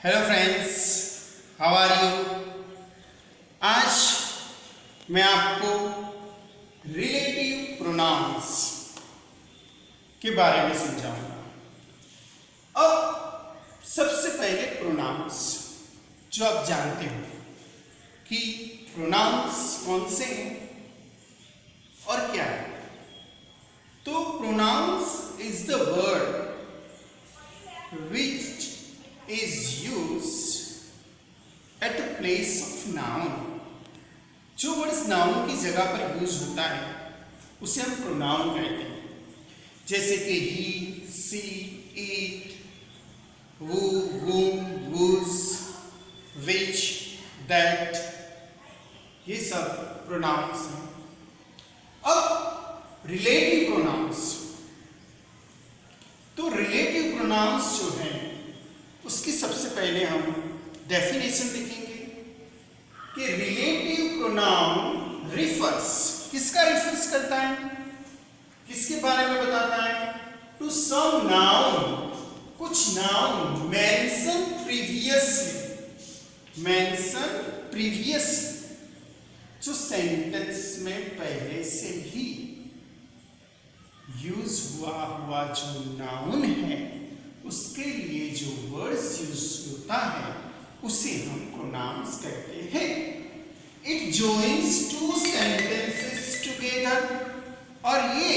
Hello friends, how are you. आज मैं आपको रिलेटिव प्रोनाउंस के बारे में समझाऊंगा। अब सबसे पहले प्रोनाउंस जो आप जानते हो कि प्रोनाउंस कौन से हैं और क्या है। तो pronouns is the word which is used at the place of noun। जो वर्ड नाउन की जगह पर यूज होता है उसे हम प्रोनाउन कहते हैं। जैसे कि ही, सी, इट, वो, whom, whose, which, that, ये सब प्रोनाउंस हैं। अब रिलेटिव प्रोनाउंस, तो रिलेटिव प्रोनाउंस जो हैं उसकी सबसे पहले हम डेफिनेशन देखेंगे कि रिलेटिव प्रोनाउन रिफर्स, किसका रिफर्स करता है, किसके बारे में बताता है। टू सम नाउन, कुछ नाउन मेंशन प्रीवियसली, जो सेंटेंस में पहले से ही यूज हुआ जो नाउन है उसके लिए जो वर्ड्स यूज होता है उसे हम प्रोनाउंस कहते हैं। It joins two sentences together, और ये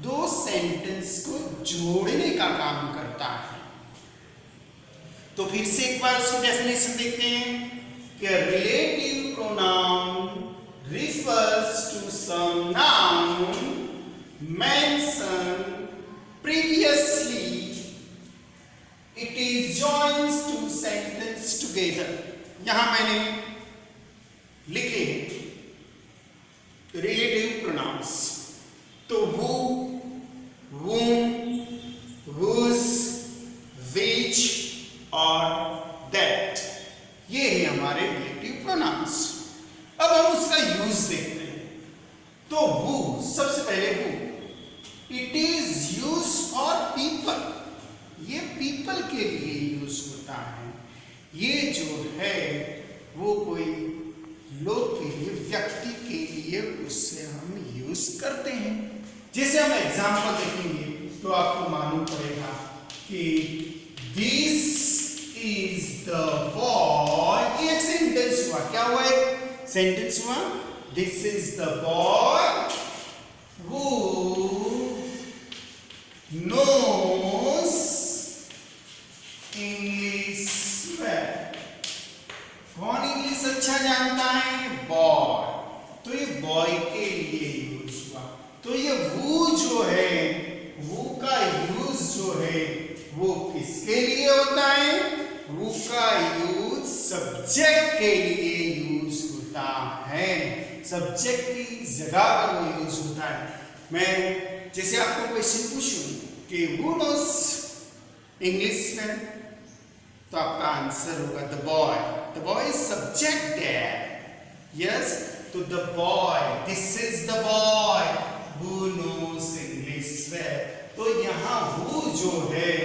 दो सेंटेंस को जोड़ने का काम करता है। तो फिर से एक बार उसकी डेफिनेशन देखते हैं कि relative pronoun refers to some noun mentioned previously, it is joins two sentence together। यहां मैंने लिखे रिलेटिव प्रोनाउंस, तो who, whom, whose, which और that, ये है हमारे रिलेटिव प्रोनाउंस। अब हम उसका यूज देखते हैं। तो who, सबसे पहले who, it is use for people, ये पीपल के लिए यूज होता है। ये जो है वो कोई लोग के लिए, व्यक्ति के लिए उससे हम यूज करते हैं। जैसे हम एग्जांपल देखेंगे तो आपको मालूम पड़ेगा कि दिस इज द बॉय, ये एक सेंटेंस हुआ। क्या हुआ? एक सेंटेंस हुआ। This is the boy who knows English well। कौन इंग्लिश अच्छा जानता है? बॉय। तो ये बॉय के लिए यूज हुआ। तो ये वो जो है, वो का यूज जो है वो किसके लिए होता है? वो का यूज सब्जेक्ट के लिए यूज होता है। सब्जेक्ट की जगह पर वो यूज होता है। मैं जैसे आपको क्वेश्चन पूछूं कि who knows English में, तो आपका आंसर होगा the boy। The boy is subject there। Yes, तो the boy, this is the boy who knows English well। तो यहाँ who जो है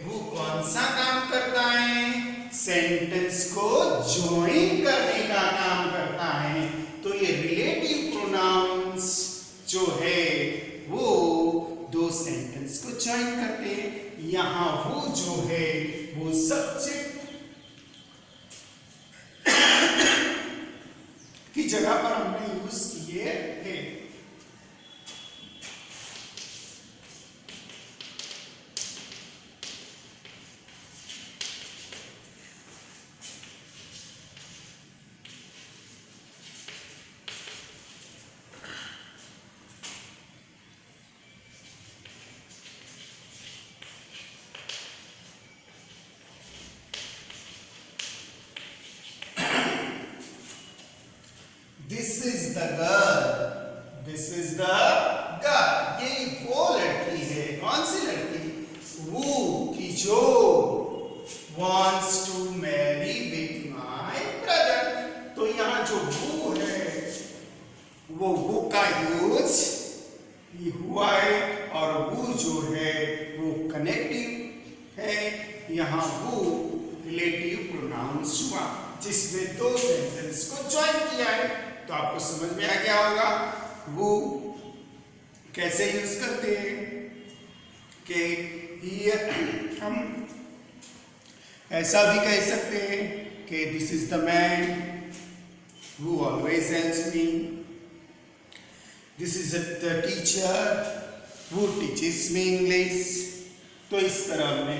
वो कौन सा काम करता है? सेंटेंस को ज्वाइन करने का काम करता है। तो ये रिलेटिव प्रोनाउंस जो है वो दो सेंटेंस को ज्वाइन करते हैं। यहां वो जो है वो सब्जेक्ट की जगह पर हमने यूज किए हैं। This is the girl, this is the girl। ये वो लड़की है। कौन सी लड़की? वो की जो wants to marry with my brother। तो यहाँ जो वो है वो का यूज हुआ है, और वो जो है वो कनेक्टिव है। यहाँ वो रिलेटिव प्रोनाउंस हुआ जिसमें दो सेंटेंस को ज्वाइन किया है। तो आपको समझ में आ गया होगा वो कैसे यूज करते हैं कि ये हम ऐसा भी कह सकते हैं कि this is the man who always helps me. This is the teacher who teaches me English. तो इस तरह हमने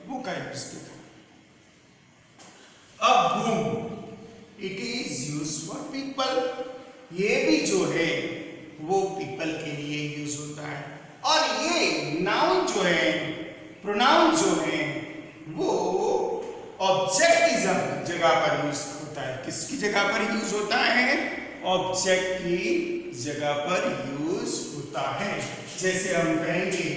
वो का यूज देखा। अब whom it is used for people, ये भी जो है वो people के लिए यूज होता है। और ये नाउन जो है, प्रोनाउन जो है, वो ऑब्जेक्ट की जगह पर यूज होता है। किसकी जगह पर यूज होता है? ऑब्जेक्ट की जगह पर यूज होता है। जैसे हम कहेंगे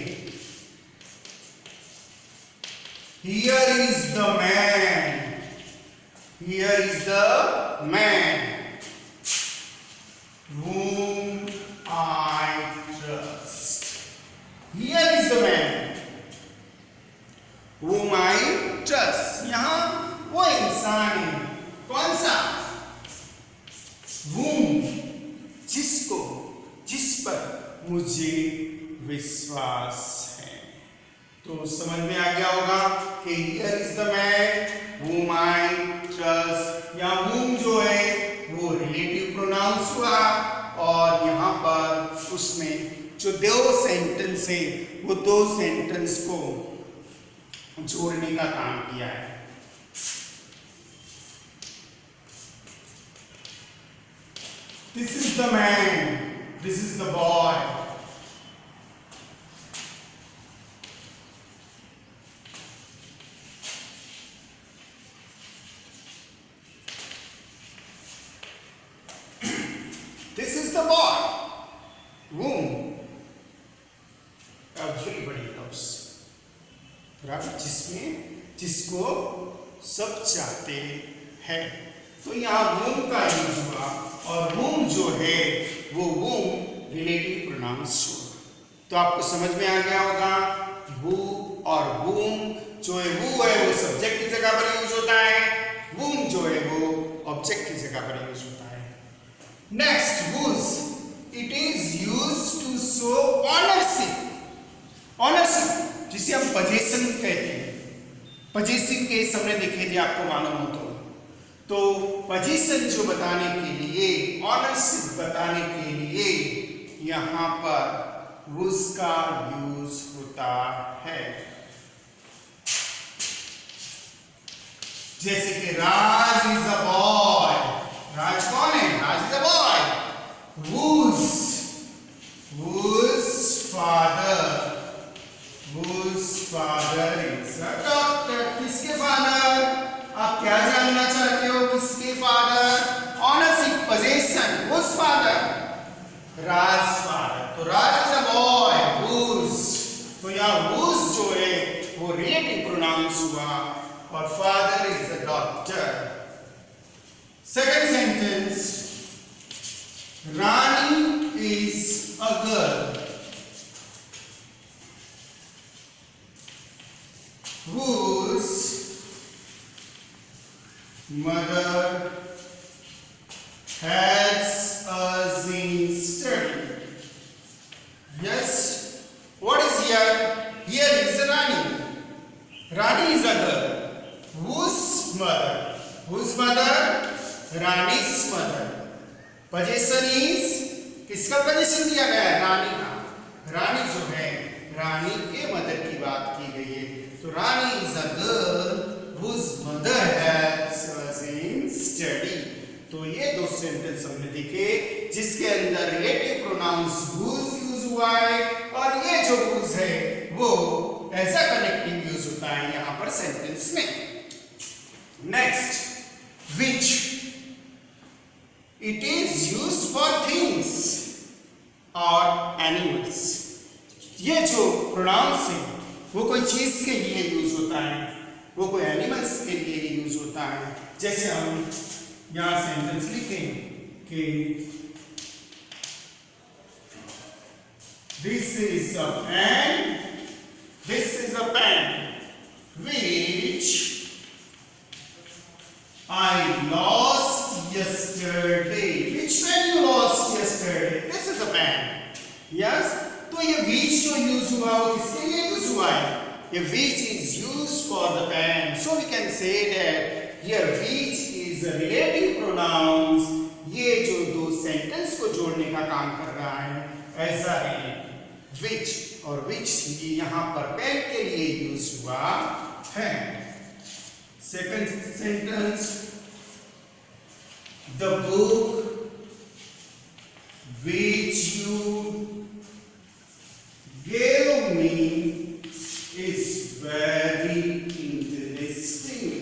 here is the man, here is the man whom I trust. Here is the man whom I trust. यहां वो इंसान है, कौन सा? whom, जिसको, जिस पर मुझे विश्वास है। तो समझ में आ गया होगा कि here is the man whom I trust। या whom जो है वो रिलेटिव प्रोनाउंस हुआ और यहाँ पर उसमें जो दो सेंटेंस है वो दो सेंटेंस को जोड़ने का काम किया है। This is the man, this is the boy. This is the boy whom everybody loves. बराबर, जिसको सब चाहते हैं। तो यहाँ whom का यूज हुआ और whom जो है वो whom रिलेटिव प्रोनाउंस हुआ। तो आपको समझ में आ गया होगा who और whom जो है who है वो सब्जेक्ट की जगह पर यूज होता है, whom जो है वो ऑब्जेक्ट की जगह पर यूज होता है। Next whose, it is used to show ownership. Ownership जिसे हम पोजीशन कहते हैं। पोजीशन के हमने देखे थे, आपको मालूम हो तो पोजीशन जो बताने के लिए, ऑनरशिप बताने के लिए यहां पर whose का यूज होता है। जैसे कि राज इज अ बॉय। राज कौन है? Raj is a boy. whose father is a doctor। किसके फादर? आप क्या जानना चाहते हो? किसके father? Ownership, position, whose father? Raj father. तो Raj is a boy, whose। तो यहाँ whose जो है वो रिलेटिव प्रोनाउंस हुआ और father is a doctor. Second sentence, Rani is a girl whose mother helps us in study. Yes, what is here? Here is a Rani. Rani is a girl. Whose mother? Whose mother? Rani's mother. Possession is, किसका position दिया गया है? रानी का। रानी जो है, रानी के mother की बात की गई है। तो रानी is a girl whose mother helps us in study। तो ये दो सेंटेंस हमने देखे जिसके अंदर रिलेटिव प्रोनाउंस whose यूज हुआ है और ये जो whose है वो ऐसा कनेक्टिंग यूज होता है यहां पर सेंटेंस में। Next which, it is used for things or animals। ये जो प्रोनाउंस है वो कोई चीज के लिए यूज होता है, वो कोई एनिमल्स के लिए यूज होता है। जैसे हम यहां सेंटेंस लिखें कि this is a pen, this is a pen which yes, तो ये which जो यूज हुआ वो किसके लिए यूज हुआ है? ये which is used for the pen. So we can say that here which is a relative pronouns. ये जो दो सेंटेंस को जोड़ने का काम कर रहा है ऐसा है which, और which यहाँ पर पेन के लिए यूज हुआ है. Second sentence, the book which you gave me is very interesting.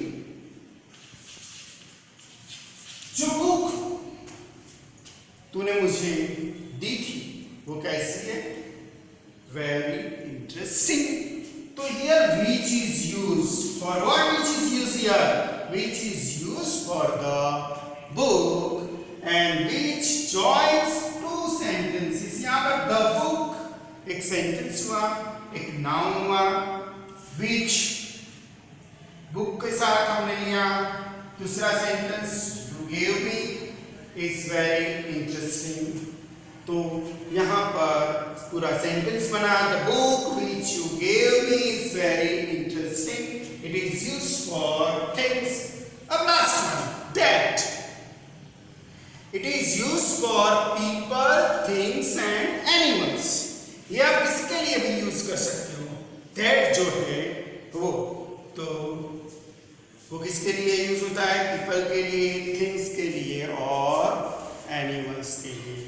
जो बुक तूने मुझे दी थी वो कैसी है? Very interesting. तो here which is used for what? Which is used here? Which is used for the book and which joins two sentences. यहाँ पर the book एक सेंटेंस हुआ, एक नाउन हुआ. which बुक के साथ हमने लिया. दूसरा sentence you gave me is very interesting. तो यहाँ पर पूरा सेंटेंस बना the book which you gave me is very interesting. It is used for things. अब last one, that. It is used for people, things and animals. ये आप किसके लिए भी यूज कर सकते हो. that जो है वो किसके लिए यूज होता है? पीपल के लिए, थिंग्स के लिए और एनिमल्स के लिए.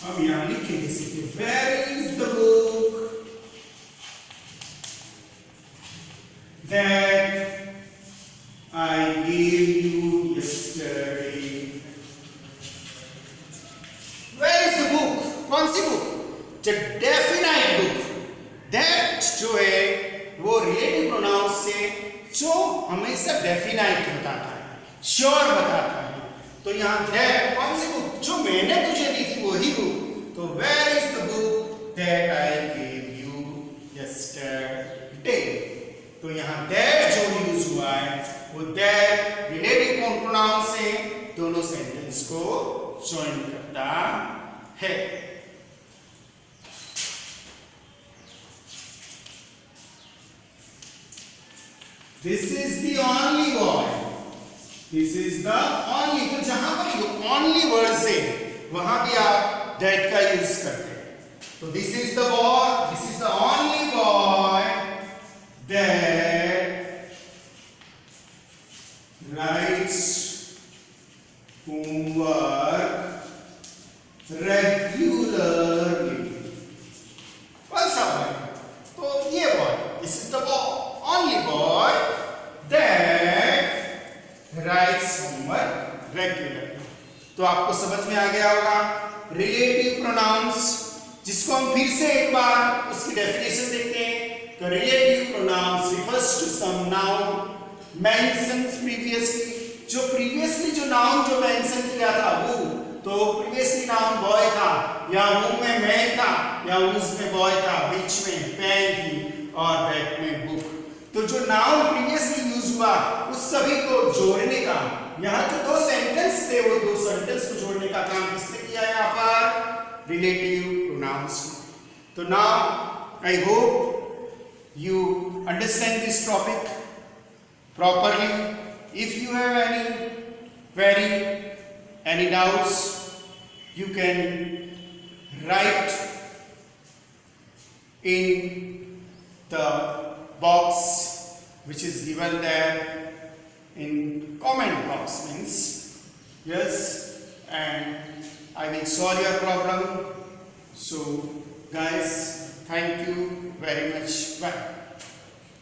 हम यहां लिखेंगे सीधे where is the book that I gave you yesterday. Where is the book? कौन सी book? The definite book. That जो है वो रिलेटिव प्रोनाउंस से जो हमेशा डेफिनाइट बताता है, श्योर बताता है. तो यहाँ that कौन सी बुक? जो मैंने तुझे दी थी वही बुक. तो where is the book that I gave you yesterday? तो यहाँ that जो यूज हुआ है वो that रिलेटिव प्रोनाउन से दोनों सेंटेंस को ज्वाइन करता है. This is the only boy. This is the only. तो जहां पर ये only वर्ड है वहां भी आप that का यूज करते हैं. तो this is the boy. This is the only boy that writes homework regularly. कौन सा boy? तो ये boy. This is the boy. Only boy that writes homework regularly. तो आपको समझ में आ गया होगा रिलेटिव प्रोनाउंस, जिसको हम फिर से एक बार उसकी डेफिनेशन देखते हैं. तो relative pronouns refers to some noun mentions previously. जो प्रीवियसली जो नाउन जो मेंशन किया था वो, तो प्रीवियसली नाउन बॉय था, या वो में मैन था, या उसमें बॉय था, बीच में पेन थी और बैक में बुक. तो जो नाउन प्रीवियसली यूज हुआ उस सभी को जोड़ने का, यहाँ जो दो सेंटेंस थे वो दो सेंटेंस को जोड़ने का काम किसने किया है? यहाँ पर रिलेटिव प्रोनाउंस. तो now I hope you understand this topic properly. If you have any query, any doubts, you can write in the box which is given there in comment box means yes, and I will solve your problem. So guys, thank you very much. Bye.